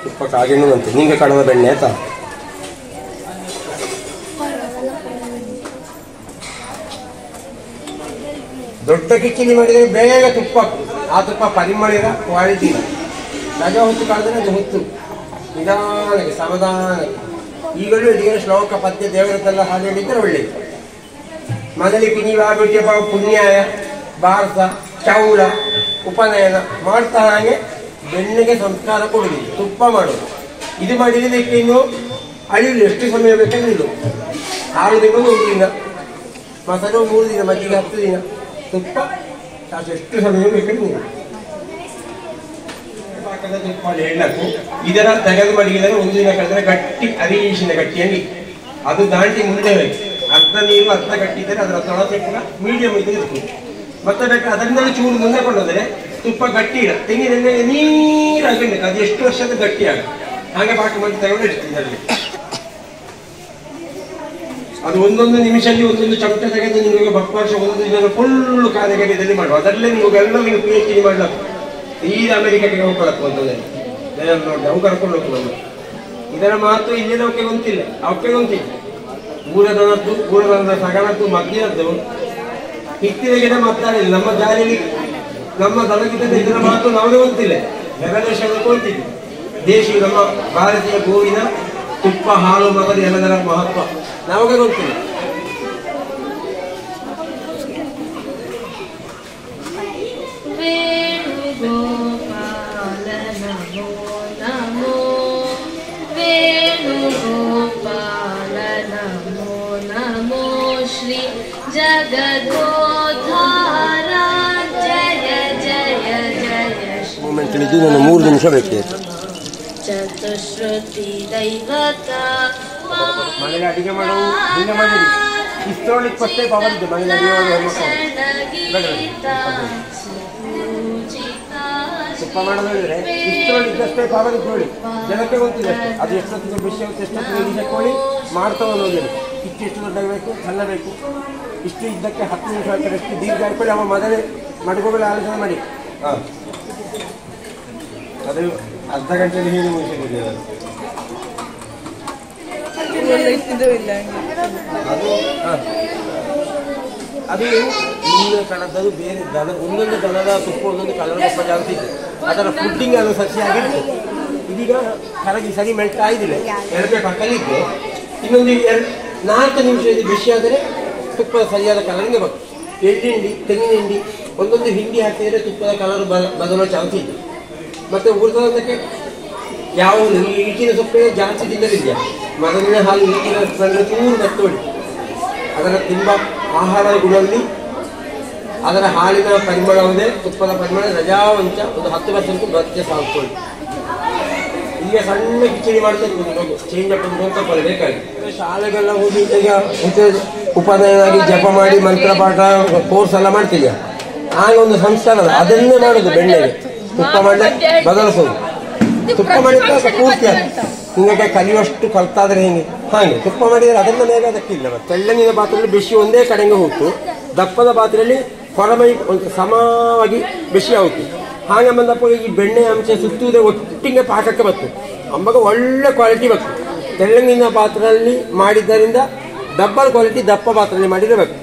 ತುಪ್ಪ ಕಾಗಿನೂ ಅಂತೆ ನಿಂಗೆ ಕಡದ ಬೆಣ್ಣೆ ಆಯ್ತಾ. ದೊಡ್ಡ ಕಿಚ್ಚಡಿ ಮಾಡಿದರೆ ಬೇಗ ತುಪ್ಪ, ಆ ತುಪ್ಪ ಪರಿಮಳಿದ ಕ್ವಾಲಿಟಿ ಇಲ್ಲ. ರಜೆ ಹೊತ್ತು ಕಳೆದ್ರೆ ಅದು ಹೊತ್ತು ನಿಧಾನಕ್ಕೆ ಸಮಾಧಾನಕ್ಕೆ. ಈಗಲೂ ಇದೀಗ ಶ್ಲೋಕ ಪದ್ಯ ದೇವರತ್ತೆಲ್ಲ ಹಾಡು ಹೇಳಿದ್ರೆ ಒಳ್ಳೆಯದು. ಮನೇಲಿ ಪಿನಿವಾಬಿಟ್ಯ ಪುಣ್ಯಾಯ ಭಾರತ ಚೌಳ ಉಪನಯನ ಮಾಡ್ತಾ ಹಾಗೆ ಬೆಣ್ಣೆಗೆ ಸಂಸ್ಕಾರ ಕೊಡುವುದು, ತುಪ್ಪ ಮಾಡೋದು. ಇದು ಮಾಡಿದ್ದಕ್ಕೆ ಇನ್ನು ಅಳಿಲು ಎಷ್ಟು ಸಮಯ ಬೇಕಂದ್ರೆ ಇದು 6 ದಿನ 1 ದಿನ, ಮಸಾಲೆ 3 ದಿನ, ಮಜ್ಜಿಗೆ 10 ದಿನ, ತುಪ್ಪ ಎಷ್ಟು ಸಮಯ ಬೇಕಂದ್ರೆ ನೀವು ತುಪ್ಪ ಎಣ್ಣಕು ಇದರ ತೆಗೆದು ಮಡಗಿದರೆ 1 ದಿನ ಕಳೆದರೆ ಗಟ್ಟಿ ಅರಿಶಿನ ಗಟ್ಟಿಯಾಗಿ ಅದು ದಾಂಟಿ ಮುಂದೆ ಬೇಕು. ಅರ್ಧ ನೀರು ಅರ್ಧ ಗಟ್ಟಿ ಇದ್ದರೆ ಅದರ ತೊಳತೆ ಕೂಡ ಮೀಡಿಯಂ ಇರ್ತದೆ. ಮತ್ತೆ ಬೇಕಾದ್ರೆ ಅದರಿಂದಲೇ ಚೂರು ಮುಂದೆ ಕೊಂಡೋದರೆ ತುಪ್ಪ ಗಟ್ಟಿ ಇಲ್ಲ. ತೆಂಗಿನ ನೀರಾಗಿ ಅದು ಎಷ್ಟು ವರ್ಷದ ಗಟ್ಟಿ ಆಗ ಹಾಗೆ ಬಾಕಿ ಮಾಡಿ ತಗೊಂಡು ಇಡ್ತೀನಿ. ಅದರಲ್ಲಿ ಅದು 1 ನಿಮಿಷದಲ್ಲಿ 1 ಚಮಚ ತೆಗೆದು ನಿಮಗೆ ಬಪ್ಪರ್ಷ 1 ದಿನ ಫುಲ್ ಕಾರ್ಯಗಾರಿಯಲ್ಲಿ ಮಾಡುವ. ಅದರಲ್ಲೇ ನಿಮಗೆಲ್ಲ ನೀವು PhD ಮಾಡಬೇಕು. ಈ ಅಮೆರಿಕಕ್ಕೆ ಹೋಗ್ಕೊಳಕ್ಕೆ ಬಂದದೆ ನೋಡಿ ಅವು ಕರ್ಕೊಂಡು ಹೋಗ್ಬೋದು. ಇದರ ಮಾತು ಇಲ್ಲಿನವಕ್ಕೆ ಗೊತ್ತಿಲ್ಲ, ಅವಕ್ಕೆ ಗೊತ್ತಿಲ್ಲ. ಊರದನದ್ದು ಸಗಣದ್ದು ಮದ್ದಿನದ್ದು ಹಿತ್ತಿನ ಗಿಡ ಮಾತಾಡಿಲ್ಲ. ನಮ್ಮ ಜಾರಿಯಲ್ಲಿ ನಮ್ಮ ದನಗಿದ್ದ ಇದರ ಮಾತು ನಮಗೆ ಗೊತ್ತಿಲ್ಲ. ಜಗದೇಶದ ಗೊತ್ತಿಲ್ಲ. ದೇಶಿ ನಮ್ಮ ಭಾರತೀಯ ಗೋವಿನ ತುಪ್ಪ ಹಾಲು ಮಗದು ಎಲ್ಲದರ ಮಹತ್ವ ನಮಗೆ ಗೊತ್ತಿಲ್ಲ. ಮೂಮೆಂಟ್ಲಿದ್ದು ನಾನು 3 ನಿಮಿಷ ಬೇಕು. ಚತುಶ್ರುತಿ ದೈವತ ಮನೆಯಲ್ಲಿ ಅಡಿಗೆ ಮಾಡೋದು ಹಿಂಗೆ ಮಾಡಿರಿ. ಇಷ್ಟೊಳಗೆ ಫಸ್ಟೇ ಪವರ್ ಇದೆ ಮನೆಯಲ್ಲಿ ಅಡಿಗೆ ಮಾಡೋದು. ತುಪ್ಪ ಮಾಡೋದಿದ್ರೆ ಇಷ್ಟೊಳಗೆ ಇದ್ದಷ್ಟೇ ಪವರ್ ಇದ್ದೋಳಿ ಜನಕ್ಕೆ ಗೊತ್ತಿದೆ ಅಷ್ಟೇ. ಅದು ಎಷ್ಟೊತ್ತಿಗೆ ಬಿಸಿ ಆಗುತ್ತೆ, ಎಷ್ಟೊತ್ತಿಗೆ ಬಿಸಿ ಹಾಕೊಳ್ಳಿ ಮಾಡ್ತಾವ ನೋಡಿರಿ. ಇಷ್ಟು ದೊಡ್ಡ ಬೇಕು, ಸಣ್ಣ ಬೇಕು, ಇಷ್ಟು ಇದ್ದಕ್ಕೆ 10 ನಿಮಿಷ ಆಗ್ತಾರೆ. ಎಷ್ಟು ದೀರ್ಘ ಹಾಕೊಳ್ಳಿ ಅವ ಮೊದಲೇ ಮಡ್ಕೋಬೇಡ ಆಲೋಚನೆ ಮಾಡಿ. ಹಾಂ ಅದು ಅರ್ಧ ಗಂಟೆಯಲ್ಲಿ ಹೀಗೆ ಮುಗಿಸಿದೆ. ಅದು ಇನ್ನು ಕಣದದು ಬೇರೆ ದನ, ಒಂದೊಂದು ದನದ ತುಪ್ಪ ಒಂದೊಂದು ಕಲರ್ ತುಪ್ಪ ಜಾಸ್ತಿ ಇದೆ. ಅದರ ಫುಡ್ಡಿಂಗ್ ಅದು ಸಸಿಯಾಗಿತ್ತು. ಇದೀಗ ಕರಗಿ ಸರಿ ಮೆಲ್ಟ್ ಆಗಿದ್ದಿಲ್ಲ, ಎರಡೇ ಪಕ್ಕಲಿದ್ದು ಇನ್ನೊಂದು 4 ನಿಮಿಷ ಇದು ಬಿಸಿ ಆದರೆ ತುಪ್ಪದ ಸರಿಯಾದ ಕಲರಿಂಗ್ ಬರ್ತದೆ. ಎಳ್ಳಿಂಡಿ, ತೆಂಗಿನ ಹಿಂಡಿ, ಒಂದೊಂದು ಹಿಂಡಿ ಹಾಕಿದರೆ ತುಪ್ಪದ ಕಲರ್ ಬದಲೋ ಚಾನ್ಸ್ ಇದೆ. ಮತ್ತು ಉಳಿದಕ್ಕೆ ಯಾವ ಈಚಿನ ಸೊಪ್ಪೆ ಜಾಸ್ತಿ ತಿನ್ನಲಿದೆಯಾ ಮೊದಲನೇ ಹಾಲು ಈಗಿನ ಚೂರು ಮೆತ್ತೋಡಿ ಅದರ ತುಂಬ ಆಹಾರ ಗುಣದಲ್ಲಿ ಅದರ ಹಾಲಿನ ಪರಿಮಳವೇ ತುಪ್ಪದ ಪರಿಮಳ ರಜಾವಂಚ ಒಂದು 10% ಭತ್ಯ ಸಾಲ್ಕೊಳ್ಳಿ. ಈಗ ಸಣ್ಣ ಕಿಚಡಿ ಮಾಡಿದ್ರೆ ಚೇಂಜ್ ಅಪ್ ಸ್ವಲ್ಪ ಬೇಕಾಗಿದೆ. ಶಾಲೆಗೆಲ್ಲ ಹೋಗಿ ಈಗ ಉಪಾಧ್ಯಾಯನಾಗಿ ಜಪ ಮಾಡಿ ಮಂತ್ರ ಪಾಠ ಕೋರ್ಸ್ ಎಲ್ಲ ಮಾಡ್ತೀವಿ. ಆಗ ಒಂದು ಸಂಸ್ಕಾರ ಅದ, ಅದನ್ನೇ ಮಾಡೋದು. ಬೆಣ್ಣೆಗೆ ತುಪ್ಪ ಮಾಡಿ ಬದಲಿಸೋದು. ತುಪ್ಪ ಮಾಡಿದ್ರೆ ಪೂರ್ತಿ ಹಿಂಗೆ ಕಲಿಯುವಷ್ಟು ಕಲ್ತಾದ್ರೆ ಹೆಂಗೆ ಹಾಗೆ ತುಪ್ಪ ಮಾಡಿದರೆ ಅದನ್ನ ಬೇಗ ಅದಕ್ಕಿಲ್ಲ. ತೆಳ್ಳನಿನ ಪಾತ್ರೆಯಲ್ಲಿ ಬೆಸಿ ಒಂದೇ ಕಡೆಗೆ ಹೋಗ್ತು, ದಪ್ಪದ ಪಾತ್ರೆಯಲ್ಲಿ ಹೊರಮೈ ಒಂದು ಸಮವಾಗಿ ಬೆಸಿ ಆಗುತ್ತೆ. ಹಾಗೆ ಬಂದಪ್ಪ ಈ ಬೆಣ್ಣೆ ಅಂಶ ಸುತ್ತುವುದೇ ಒಟ್ಟಿಗೆ ಪಾಕಕ್ಕೆ ಬರ್ತದೆ. ಅಂಬಾಗ ಒಳ್ಳೆ ಕ್ವಾಲಿಟಿ ಬರ್ತದೆ. ತೆಳ್ಳನಿನ ಪಾತ್ರೆಯಲ್ಲಿ ಮಾಡಿದ್ದರಿಂದ ಡಬ್ಬಲ್ ಕ್ವಾಲಿಟಿ ದಪ್ಪ ಪಾತ್ರೆಯಲ್ಲಿ ಮಾಡಿರಬೇಕು.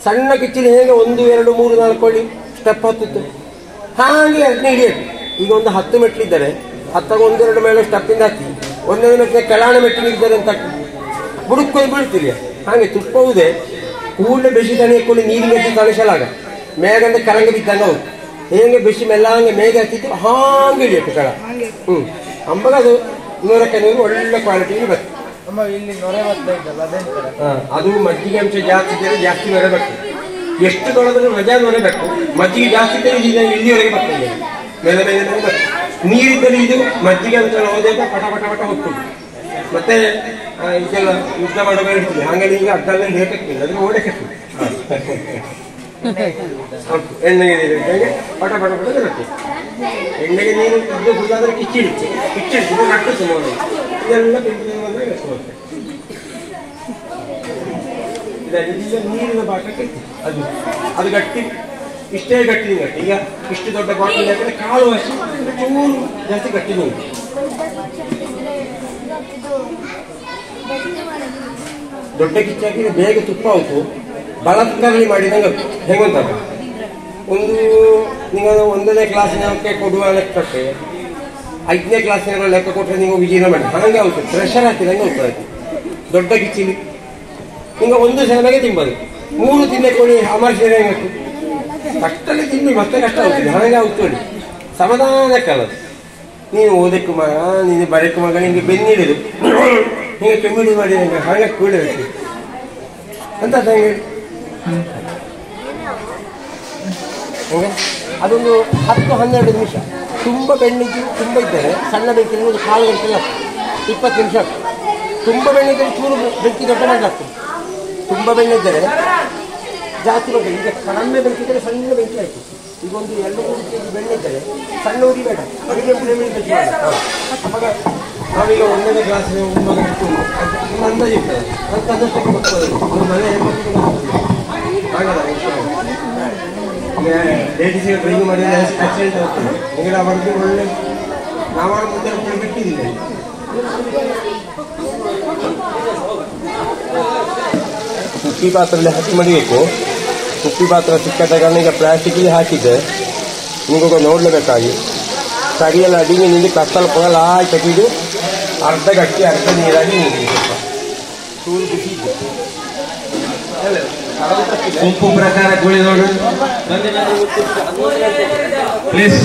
ಸಣ್ಣ ಕಿಚ್ಚಡಿ ಹೇಗೆ 1, 2, 3, 4 ಕೊಳ್ಳಿ ಸ್ಟೆಪ್ ಹತ್ತಿತ್ತು ಹಾಗೆ ಅದನ್ನೇ ಹಿಡಿಯಬೇಕು. ಈಗ ಒಂದು 10 ಮೆಟ್ಲಿದ್ದರೆ 10ಗೆ 1, 2 ಮೇಲೆ ಸ್ಟೆಪ್ಪಿಂದ ಹಾಕಿ 1ನೇ ಮೆಟ್ಟಿನ ಕೆಳಾಣೆ ಮೆಟ್ಟಿಗೆ ಇದ್ದಾರೆ ಅಂತ ಬುಡುಕ್ಕೊಂಡು ಬೀಳ್ತೀರಿ. ಹಾಗೆ ತುಪ್ಪವುದೇ ಕೂಡಲೇ ಬೆಸಿ ತಣಿಯಕೊಳ್ಳಿ ನೀರಿಗೆ ಹಚ್ಚಿ ತಣಿಸಲಾಗ ಮೇಗಂದ ಕರಂಗೆ ಬಿದ್ದಂಗೆ ಹೋಗಿ ಹೇಗೆ ಬೆಸಿ ಮೆಲ್ಲಂಗೆ ಮೇಗೆ ಹಚ್ಚಿತ್ತು ಹಾಗೆ ಇಳಿಯಬೇಕು ಕೆಳ. ಅಂಬಾಗ ಅದು 100ಕ್ಕೆ 100 ಒಳ್ಳೆ ಕ್ವಾಲಿಟಿ ಬರ್ತದೆ. ಅದು ಮಜ್ಜಿಗೆ ಅಂಶ ಜಾಸ್ತಿ ಇದ್ದರೆ ಜಾಸ್ತಿ ನೊರೆಬೇಕು. ಎಷ್ಟು ತೊಳೆದ್ರೂ ಮಜಾ ನೊರೆಬೇಕು. ಮಜ್ಜಿಗೆ ಜಾಸ್ತಿ ಇದ್ದರೆ ಇಲ್ಲಿವರೆಗೆ ಬರ್ತದೆ, ಮೇಲೆ ಮೇಲೆ ಮೇಲೆ ಬರ್ತದೆ. ನೀರಿದ್ದಲ್ಲಿ ಇದು ಮಜ್ಜಿಗೆ ಅಂತ ಹೋದಾಗ ಪಟ ಪಟ ಪಟ ಹೋಗ್ತದೆ. ಮತ್ತೆ ಇದೆಲ್ಲ ಯುದ್ಧ ಮಾಡಬೇಕು ಇರ್ತದೆ. ಹಾಗಾಗಿ ಈಗ ಅಡ್ಡಲ್ಲಿ ಬೇಕಾಗ್ತದೆ, ಅದನ್ನು ಓಡಕ್ಕೆ ಎಣ್ಣೆಗೆ ನೀರು ಪಟ ಪಟ ಪಟ ಬರುತ್ತೆ. ಎಣ್ಣೆಗೆ ನೀರು ಇದ್ದು ಫುಲ್ಲಾದ್ರೆ ಕಿಚ್ಚಿಡಿச்சு ನಟ್ಟು ನೋಡಿ ಇದೆಲ್ಲ ಇದೆಲ್ಲ ನೀರಿನ ಪಾಕಕ್ಕೆ ಅದು ಗಟ್ಟಿ, ಇಷ್ಟೇ ಗಟ್ಟಿ ಗಟ್ಟಿ. ಈಗ ಇಷ್ಟು ದೊಡ್ಡ ಬಾಟಲ್ ಹಾಕಿದ್ರೆ ಕಾಲು ಹಸಿ ಚೂರು ಜಾಸ್ತಿ ಗಟ್ಟಿ ನೋಡಿ. ದೊಡ್ಡ ಕಿಚ್ಚು ಹಾಕಿದ್ರೆ ಬೇಗ ತುಪ್ಪ ಆಯ್ತು. ಬಲತ್ಕಾರಲಿ ಮಾಡಿದಂಗೆ ಹೆಂಗಂತ ಒಂದು ನೀವು 1ನೇ ಕ್ಲಾಸಿನಕ್ಕೆ ಕೊಡುವ ಲೆಕ್ಕಕ್ಕೆ 5ನೇ ಕ್ಲಾಸಿನ ಲೆಕ್ಕ ಕೊಟ್ಟರೆ ನೀವು ವಿಜಯನ ಮಾಡಿ ಹಾಗೆ ಆಗುತ್ತೆ. ಪ್ರೆಷರ್ ಹಾಕಿದಂಗೆ ಹೋಗ್ತದೆ. ದೊಡ್ಡ ಕಿಚ್ಚಿಲಿ ನಿಂಗೆ 1 ಸೆಣಬೆಗೆ ತಿಂಬೋದು, 3 ತಿನ್ನಕೊಳ್ಳಿ ಅಮರ್ಷಣೆ ಹೆಂಗತ್ತು ಕಷ್ಟಲ್ಲಿ ತಿನ್ನಿ ಮತ್ತೆ ಕಷ್ಟ ಆಗ್ತದೆ. ಹಾಗೆ ಆಗ್ತದೆ ಸಮಾಧಾನಕ್ಕಲ್ಲ. ನೀನು ಓದಕ್ಕೆ ಮಗ, ನೀನು ಬರಕ್ಕೆ ಮಗ, ನಿಂಗೆ ಬೆನ್ನಿಡಿದು ಹಿಂಗೆ ಕೆಮ್ಮಿಡಿ ಮಾಡಿ ನಂಗೆ ಹಾಗೆ ಕೂಡಬೇಕು ಅಂತ ಹೇಳಿ ಅದೊಂದು 10-12 ನಿಮಿಷ ತುಂಬ ಬೆಣ್ಣಿದ್ದು ತುಂಬ ಇದ್ದರೆ ಸಣ್ಣ ಬೆಂಕಿಯಲ್ಲಿ ಒಂದು ಕಾಲು ಗಂಟೆ ಆಗ್ತದೆ. 20 ನಿಮಿಷ ಆಗ್ತದೆ. ತುಂಬ ಬೆಣ್ಣಿದ್ದರೆ ಚೂರು ಬೆಂಕಿ ದೊಡ್ಡ ಮಾಡಲಾಗ್ತದೆ. ತುಂಬ ಬೆಣ್ಣಿದ್ದರೆ ಜಾಸ್ತಿ ಬರ್ತದೆ. ಈಗ ಕಡಿಮೆ ಬೆಂಕಿದ್ದರೆ ಸಣ್ಣ ಬೆಂಕಿ ಆಯಿತು. ಈಗ ಒಂದು 2-3 kg ಬೆಣ್ಣಿದ್ದರೆ ಸಣ್ಣ ಉರಿ ಬೇಡ, ಅಡುಗೆ ಫ್ಲೇಮಿಗೆ ಬೆಂಕಿ ಬೇಡ. ಅವಾಗ ನಾವೀಗ 1ನೇ ಕ್ಲಾಸ್ ಅಂದಾಜು ಇರ್ತದೆ ಅದಕ್ಕೆ ಬರ್ತದೆ. ಒಂದು ಮನೆ ಆಗಲ್ಲ ಈಗ ಲೇಡೀಸಿಗೆ ಡ್ರೈವಿಂಗ್ ಮಾಡಿದರೆ ಆಕ್ಸಿಡೆಂಟ್ ಆಗ್ತದೆ. ಈಗ ಅವರಿಗೆ ಒಳ್ಳೆ ನಾವಾರ ಮುಂದೆ ಬಿಟ್ಟಿದ್ದಿಲ್ಲ. ಕುಪ್ಪಿ ಪಾತ್ರೆಯಲ್ಲಿ ಹಾಕಿ ಮಡಿಬೇಕು. ಕುಪ್ಪಿ ಪಾತ್ರ ಸಿಕ್ಕದ ಕಾರಣ ಈಗ ಪ್ಲಾಸ್ಟಿಕ್ಗೆ ಹಾಕಿದ್ದೆ. ನಿಮಗ ನೋಡಲೇಬೇಕಾಗಿ ಸರಿಯಲ್ಲ ಅಡಿಗೆ ನಿಂದು ಕತ್ತಲು ಪೊಗಲ ತೆಗೆದು ಅರ್ಧ ಗಟ್ಟಿ ಅರ್ಧ ನೀರಾಗಿ ನೀಡಿ ಚೂರು ಬಿಸಿ ಇದ್ದೆ ಉಪ್ಪು ಪ್ರಕಾರ ಗುಳಿ ನೋಡು ಪ್ಲೀಸ್.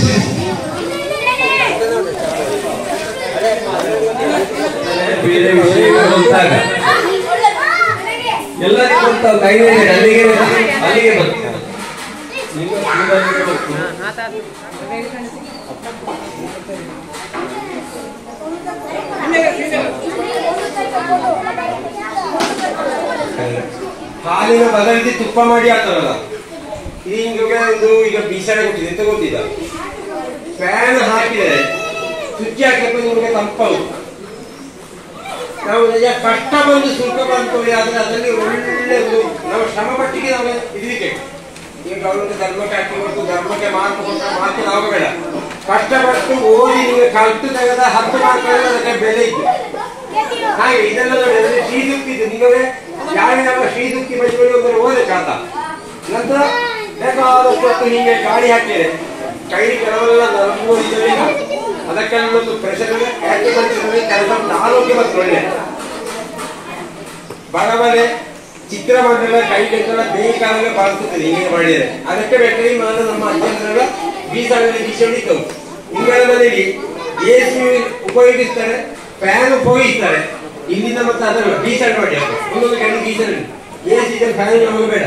ಬೇರೆ ವಿಷಯಗಳು ಗೊತ್ತಾಗ ಎಲ್ಲರಿಗೂ ಗೊತ್ತಾಗ ಅಲ್ಲಿಗೆ ಬರ್ತಾರೆ. ಹಾಲಿನ ಬದಲಿಗೆ ತುಪ್ಪ ಮಾಡಿ ಹಾಕ್ತಾರಲ್ಲ, ಇದು ಈಗ ಬೀಸಣೆ ಕೊಟ್ಟಿದೆ ಅಂತ ಗೊತ್ತಿದ್ದ. ಫ್ಯಾನ್ ಹಾಕಿದರೆ ಸ್ವಿಚ್ ಹಾಕಿದ್ರೆ ನಿಮಗೆ ತಂಪಾಗುತ್ತೆ. ನಾವು ಕಷ್ಟ ಬಂದು ಶುಲ್ಕ ಬಂದ್ಕೊಳ್ಳಿ, ಆದರೆ ಅದರಲ್ಲಿ ಒಳ್ಳೆಯದು ನಾವು ಶ್ರಮ ಪಟ್ಟಿಗೆ ನಾವು ಇದಕ್ಕೆ ಈಗ ಗೌರವ ಧರ್ಮಕ್ಕೆ ಹಾಕಿಕೊಟ್ಟು ಧರ್ಮಕ್ಕೆ ಮಾರ್ಕ್ ಕೊಟ್ಟರೆ ಮಾರ್ಕ್ ನಾವು ಬೇಡ. ಕಷ್ಟಪಟ್ಟು ಓದಿ ನಿಮಗೆ ಕಲ್ತು ತೆಗೆದ 10 ಮಾರ್ಕ್ಗಳಲ್ಲಿ ಅದಕ್ಕೆ ಬೆಲೆ ಇತ್ತು. ಹಾಗೆ ಇದೆಲ್ಲ ನೋಡಿ ಶ್ರೀದುಕ್ಕಿದ್ದು ನೀವೇ ಯಾವ ಶ್ರೀದುಕ್ಕಿ ಬಜ್ಜಿ ಒಬ್ಬರು ಓದಕ್ಕಾದ ನಂತರ ಬೇಕಾದಷ್ಟು ಹೀಗೆ ಗಾಡಿ ಹಾಕಿದರೆ ಕೈ ಕೆಲವೆಲ್ಲ ನರಮೂರಿದ್ದರೆ ಅದಕ್ಕೆಲ್ಲೊಂದು ಪ್ರೆಷರ್ ಕೆಲಸ ಆರೋಗ್ಯ ಮತ್ತು ಒಳ್ಳೆ ಬಡವರೆ ಚಿತ್ರ ಮಾಡಿದ್ರೆ ಕೈ ಕೆಟ್ಟಲ್ಲ ಬೇಕಾದಾಗ ಬಳಸುತ್ತದೆ. ಹೀಗೆ ಮಾಡಿದರೆ ಅದಕ್ಕೆ ಬೇಕಾಗಿ ನಾನು ನಮ್ಮ ಅಜ್ಜಂದ್ರೆಲ್ಲ ಬೀಸಗಳಲ್ಲಿ ಬಿಸಿ ಹೊಡಿತವು. ಹಿಂಗಳ ಮನೆಯಲ್ಲಿ AC ಉಪಯೋಗಿಸ್ತಾರೆ, ಫ್ಯಾನ್ ಉಪಯೋಗಿಸ್ತಾರೆ. ಇಲ್ಲಿಂದ ಮತ್ತೆ ಅದಲ್ಲ ಡೀಸೆಂಟ್ ಮಾಡಿ ಒಂದೊಂದು ಕಡೆ ಡೀಸೆಂಟ್ AC ಫ್ಯಾನ್ ನಮಗೆ ಬೇಡ.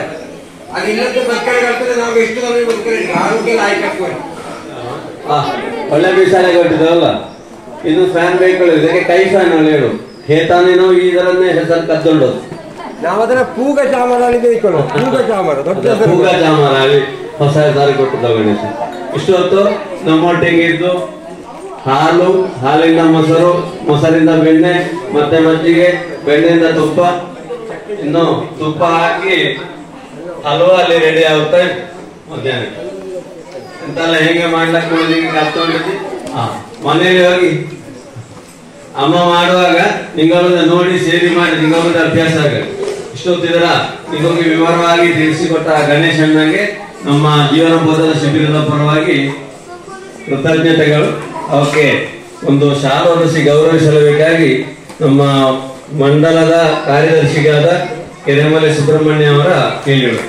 ಅದು ಇಲ್ಲದ ಬದುಕಬೇಕಾಗ್ತದೆ. ನಾವು ಎಷ್ಟು ಸಮಯ ಬದುಕಬೇಕು ಆರೋಗ್ಯ ಆಯ್ಕೆ ಹಾಕ್ಬೋದು. ಒಳ್ಳೆ ವಿಚಾರ ಕೊಟ್ಟಿದ್ದವಲ್ಲ. ಇದು ಫ್ಯಾನ್ ಬೇಕು, ಇದಕ್ಕೆ ಕೈ ಫ್ಯಾನ್ ಹೇಳು ಹೇತಾನೇನೋ ಇದರನ್ನೇ ಹೆಸರು ಕದ್ದೊಂಡೋದು. ನಾವು ಅದನ್ನ ಪೂಗ ಚಾಮರಾಳಿ ತೆಗೆದುಕೊಳ್ಳೋ. ಪೂಗ ಚಾಮರ ದೊಡ್ಡ ಪೂಗ ಚಾಮರಾಳಿ ಹೊಸ ಹೆಸರು ಕೊಟ್ಟು ಗಣೇಶ. ಇಷ್ಟೊತ್ತು ನಮ್ಮೊಟ್ಟಿಗೆ ಇದ್ದು ಹಾಲು, ಹಾಲಿಂದ ಮೊಸರು, ಮೊಸರಿಂದ ಬೆಣ್ಣೆ, ಮತ್ತೆ ಮಜ್ಜಿಗೆ, ಬೆಣ್ಣೆಯಿಂದ ತುಪ್ಪ, ಇನ್ನು ತುಪ್ಪ ಹಾಕಿ ಹಲವು ಅಲ್ಲಿ ರೆಡಿ ಆಗುತ್ತೆ ಮಧ್ಯಾಹ್ನ. ಎಂತೆಲ್ಲ ಹೇಗೆ ಮಾಡ್ಲಕ್ಕೆ ನೋಡಿದೀನಿ ಕಲ್ತ್ಕೊಂಡಿದ್ದಿ. ಮನೇಲಿ ಹೋಗಿ ಅಮ್ಮ ಮಾಡುವಾಗ ನಿಂಗಳನ್ನ ನೋಡಿ ಸೇರಿ ಮಾಡಿ ನಿಂಗೊಂದು ಅಭ್ಯಾಸ ಆಗುತ್ತೆ. ಇಷ್ಟೊತ್ತಿದ್ರ ನಿಮಗೆ ವಿವರವಾಗಿ ತಿಳಿಸಿಕೊಟ್ಟ ಗಣೇಶ್ ಅಣ್ಣಗೆ ನಮ್ಮ ಜೀವನ ಬೋಧನಾ ಶಿಬಿರದ ಪರವಾಗಿ ಕೃತಜ್ಞತೆಗಳು. ಅವಕ್ಕೆ ಒಂದು ಶಾಲು ಹೊರಿಸಿ ಗೌರವಿಸಬೇಕಾಗಿ ನಮ್ಮ ಮಂಡಲದ ಕಾರ್ಯದರ್ಶಿಗಾದ ಕೆರೆಮಲೆ ಸುಬ್ರಹ್ಮಣ್ಯ ಅವರ ಕೇಳಿದರು.